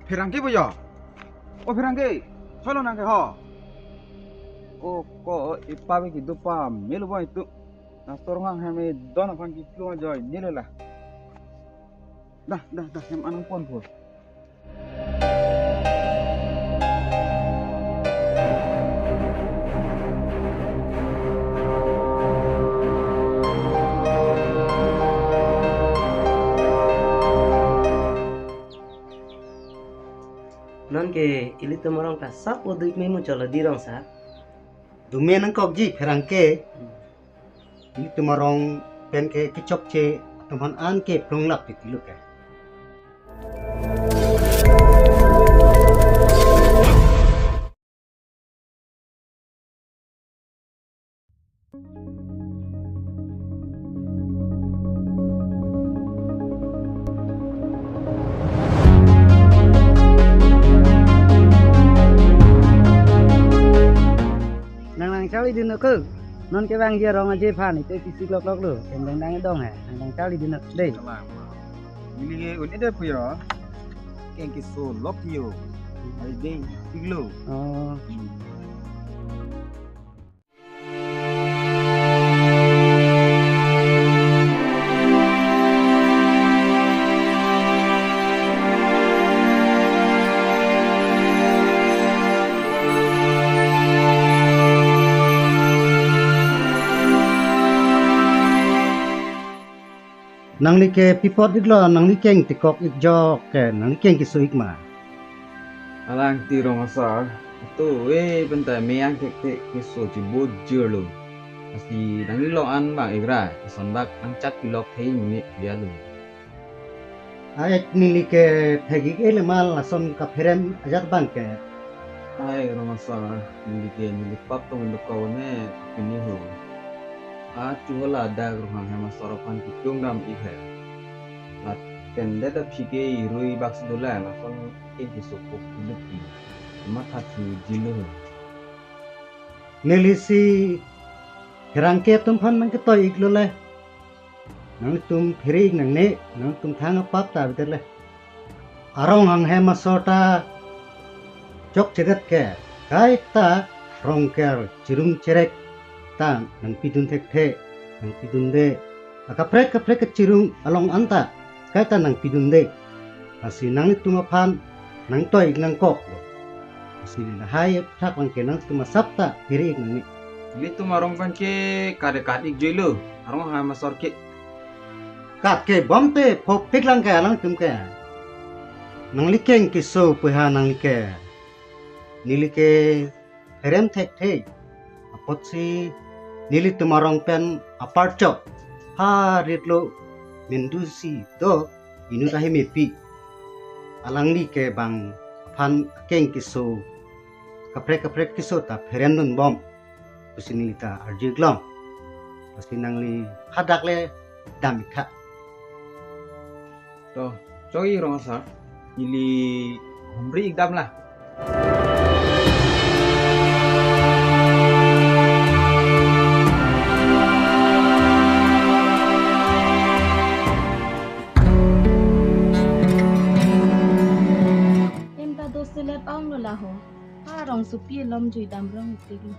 Pirangke boyo. Oh pirangke. Solo nangke ho. Ko ipabe ki dupa melu boy itu. Na sorong hame dona pan ki flu joy nilela. Dah hem anang pon po. Non ke ili tomorong ta sap o duit memu cholo dirong sa. Dumen ang kogji perangke ini tumarong pen ke kicok ce teman an ke plonglap pitilu ke. Nang cali di nak ke, non ke bang dia orang aja pan itu kisi lok lu, yang dang dong nang cali di nak deh. Milige un ede puyo. Ken ki so lok yo. Ai dei tiglo. Oh, Nang li ke pipot iglo nang li keng tikok ikjok ke nang li keng kisuik ma. Alang tirong asar. Tu bentar meyang kek ki so ji bo jelo. Asi nang lo an bang igra. Sondak nang chat pilok thei ni dia lu. Ayat nili ke phegi ele mal ason ka ferem ajar bang ke. Ai romasar milige pap tong lo kawane pini ho. Chuhala dag ruhang hema soropan ki tungdam ihe. Lat kende da phige rui baks dola na son ke ki sopok luki. Matha thu jilu. Nili si perangke tum phan nang ke toy iglo le. Nang tum phiri nang ne nang tum thang pap ta bitel le. Arong hang hema sota chok chegat ke. Kai ta rong ker chirum cherek ta nang pidun tek the nang pidun de akaprek ke cirung along anta kaita nang pidun de asi nang tuma phan nang toy nang kok lo asi na hai thak wang ke nang tuma sapta hiri nang ni Li tu marong pan ke kade kadik jelo. Arong ha masor ke kat ke bomte phop pik lang ke lang tum ke nang likeng ke so pha nang ke nilike herem thek the apot si nili tumarong pen aparchok ha ritlo mendusi do inu tahi mepi alang li ke bang phan keng kiso kaprek kiso ta ferendun bom usini ta arjiglom pasinang li hadak le damika to choi romasar. Ili humri ikdam lah. Seleb ong lo laho, harong supi lom jui dam rong tigi.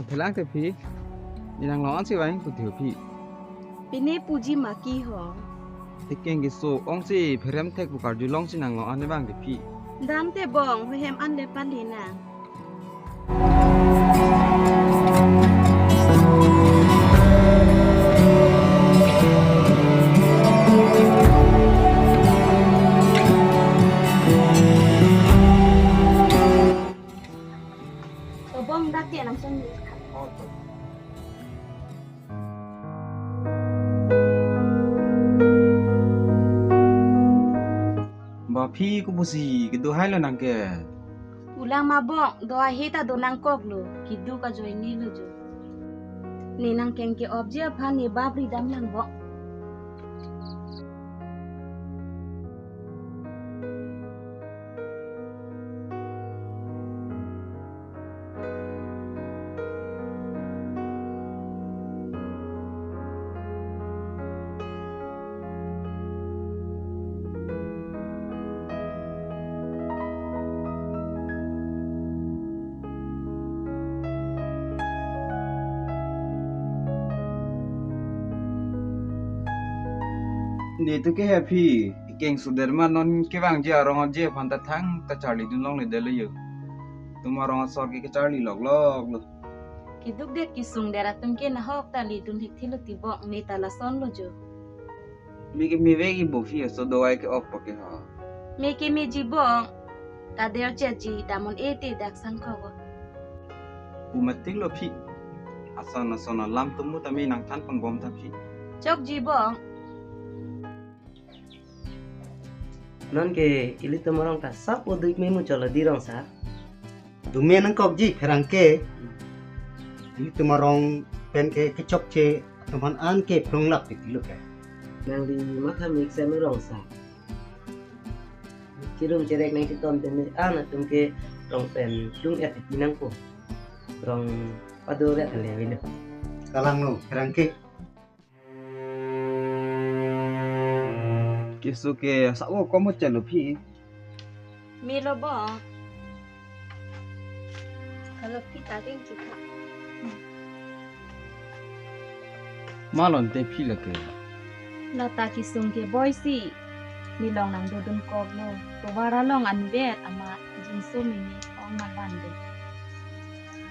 Thelang te phi. Inang lo an si waing putiu phi. Pine puji maki ho. Tikeng ki so ong si pherem tek bukar ju long si nang lo an bang de phi. Dam te bong hem an de palina. Bong dak dia langsung Ba phi ku busi ke do hai lo nang ke. ulang mabok doa hita do nangkok lo kidu ka join ni lo jo. นี่นางแกงเกออบเจียพานี่บาบรีดำนางบ่ Ni tu ke happy. Geng Sudirman non ke bang je rong je phanta thang ta Charlie dun long le de le yo. Tuma rong sor ke Charlie log log lo. กิดุกเด็กกิสุงเดรัตุนเกนะฮอกตาลีตุนทิกทิลติบอกนี่ตาละซ้อนโลโจ Mi ke mi vegi bo fi so do ai ke op pa ke ha. เมเกเมจีบอกตาเดียวเจจีดามอนเอเตดักสังขาว U matik lo phi. Asana lam tumu ta mi nang than pon bom ta phi. จอกจีบอก non ke ilito morong ta sap oduik memu chola dirong sa Dume nang kok ji pherang ke Ini tumarong pen ke kecok ce teman an ke plong lap ti lu ke nang di matha mik se merong sa kirung cerek nang kitom ten ana tum ke rong pen dung et pinang ko rong padore ale wile kalang no pherang ke Kisu ke sa wo ko mo chalo phi. มีระบอกฮัลโหลพี่ตาเด้งจุดค่ะ Ma lon te phi la ke. เราตากิสุงเกบอยซี่มีลองนังดูดุนกอบโลตัวว่าเราลองอันเวทอามาจินโซมิมีอองมาบันเด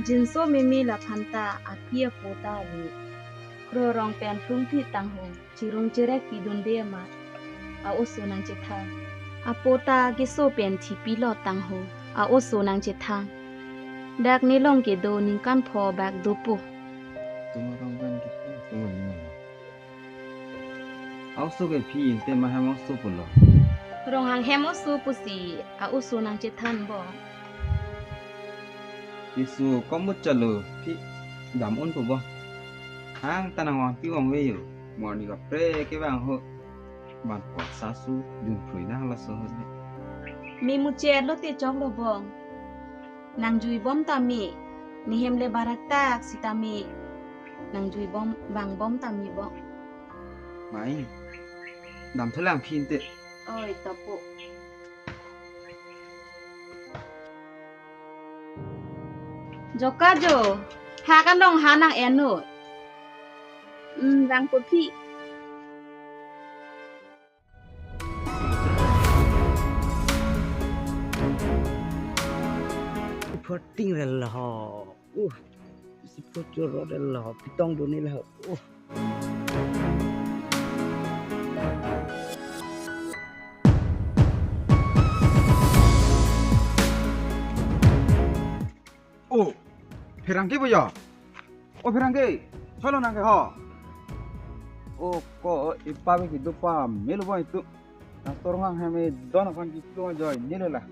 จินโซมิมีละพันตาอาเพียโปตาลีครัวรองแปนฟุ้งที่ตังหงจิรุงเจเรกปีดุนเดียมาอาอุสุนังเจทางอาโปตากิโซเป็นที่ปีลอตังหงอาอุสุนังเจทางดักนี้ลองเกโดนิงกันพอแบกดูปุ Tuma rong ban ki tu ni. Au so ke phi te ma ha mo so pu lo. รองหางแฮมอสูปุสีอาอุสุนังเจทันบ่ Kisu ko mo chalo phi dam on pu bo. Hang tanang wan pi wang we yo. Mo ni ka pre ke bang ho. Ban ko sa su dun phui na la so ho. มีมุเจรโลเตจอกโลบองนางจุยบอมตามีนิเฮมเลบารักตากสิตามีนางจุยบอมบางบอมตามีบ่ Mai. Dam thalang phi te. โอ้ยตะปุจอกกาโจหากันลองหานางแอนโนรังปุพี่ Potting rel ho. Si pocho rel ho. Pitong do ni lah. Oh. Pherang ke bo yo. O pherang ke. Chalo nang ke ho. O ko ipa be ki du pa melu bo itu. Na torong ha me don kan ki tu joy ni la.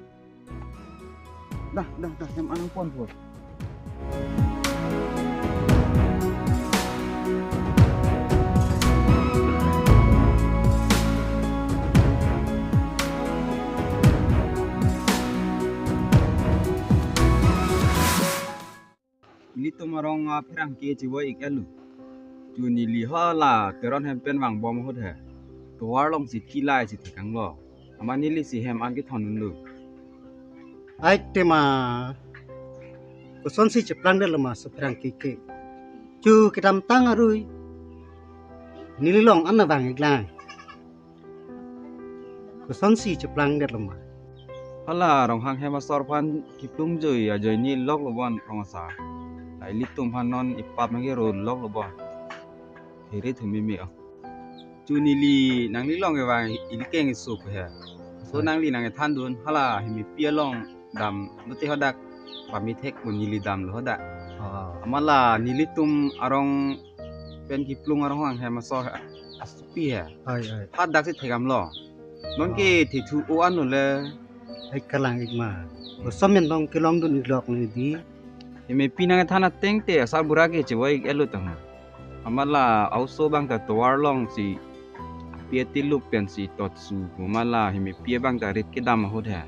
Dah sem anang pon pun. Li tu marong pherang ke chi bo ik elu. Chu ni li ha la teron hem pen wang bom hot he. Tu war long si ki lai si thakang lo. Ama ni li si hem an ki thon lu. ai tema kuson si ceplang de lema so pherang ke chu kitam tang arui nililong an bang ikla kuson si ceplang de lema Hala rong hang hem sor phan ki tum joi a joi ni lok lo bon rong sa. Lai li tum phan non ipap ma ge ro lok lo bon. Here thu mi a. Chu ni li nang li long ge wa il keng su phe. So nang li nang ge than dun hala hi mi pia long dam nu te hodak pa mi thek mun ni li dam lo hoda. Amala ni li tum arong pen ki plung arong hang hem sor asupi ha. ai Phat dak se thegam lo. Non ke thi thu o an no le. ai kalang ikma kuson men dong kilong dun ilok ni di Eme pinang thana teng te asal burage che wai elo tang. amala also bang ta toar long si pia ti lup pen si tot su amala hi mi pia bang ta rit ki dam ho tha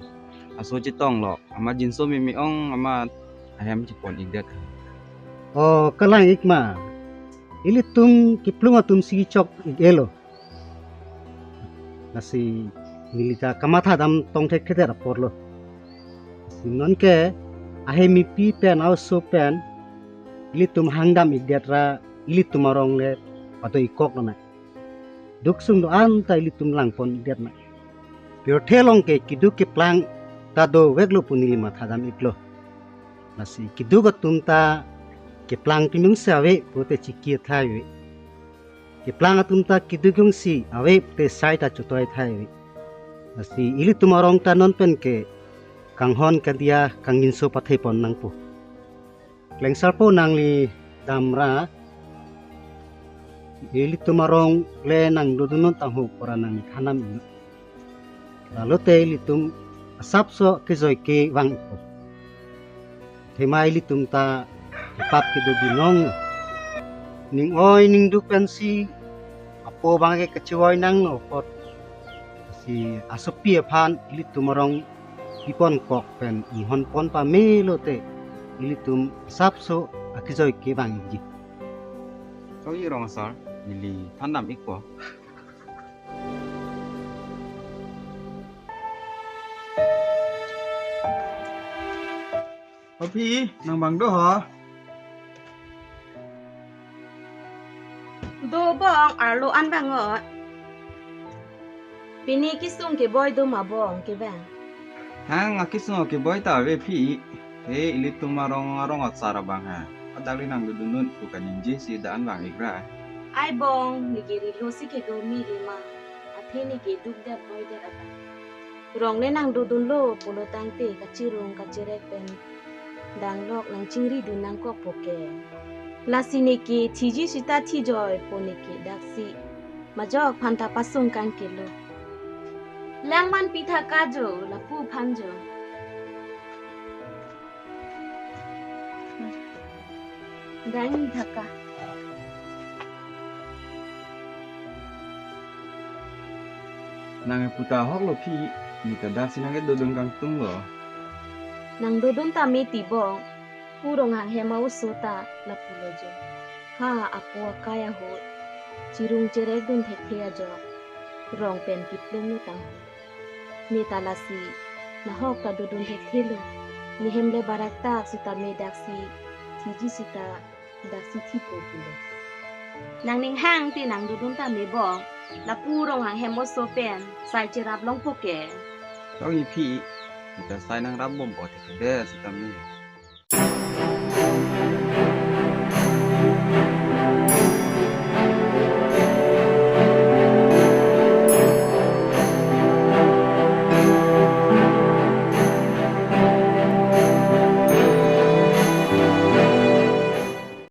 aso chi tong lo ama jin so mi ong ama ahem chi pon ik det kalang ikma ili tum kiplunga tum si chok elo nasi milita kamatha dam tong thek thete rapor lo non ke ahe mi pi pen also pen ili tum hangdam ik det ra ili tumarong le pato ikok na duk sung do an ta ili tum lang pon ik det na pure thelong ke kiduk ke plang ta do weglo punili matha dam iklo nasi kiduk tum ta ke plang tinung sawe pote chiki thai ke plang atum ta kidugung si awe te sai ta chutoi thai asi ili tumarong ta non pen ke kanghon ka dia kangin so pathai pon nang pu klengsar po nang li damra ili tumarong le nang dudunon ta hu pora nang khanam lalu te ili tum asap so ke zoi ke wang pu themai ili tum ta pap ke do binong ning oi ning du pensi apo bang ke kecewoi nang no pot si asopi phan ili tumarong ipon kok pen ihon pon pa me lo te ili tum sapso akizoi ke bang ji so yi rong sar ili thandam ik po Papi, nang bang do ha? Do bong arlo an bang ngot. Pini kisung ke boy do ma bong ke bang. Hang akisno ke boy ta ve phi. He ili tumarong arong at sara bang ha. Adali nang dudunun bukan inji si daan bang igra. Ai bong ni geri lo si ke go mi lima. Athe ni ke duk da boy da ata. Rong le nang dudun lo polo tang te ka chirung ka chirek pen. Dang lok nang chingri du nang kok poke. Lasine ke thiji sita thi joy pone ke daksi. Majok phanta pasung kan ke lo. Langman pitha kajo la pu phanjo. Dang thaka. Nang puta hok lo phi. Ni ta dak sinang ke dudun kang tung lo. Nang dodon ta me ti bong purong hang hema usota la pulojo ha apo kaya ho chirung chere dun thekhe jo rong pen kiplung nu tang me talasi na hok ka dodon thekhe lo ni hemle barakta sita me daksi thiji sita daksi thi po pulo nang ning hang ti nang dodon ta me bong la purong hang hemo so pen sai chirap long poke So yi phi. Kita sai nang rabom po te de si tamni.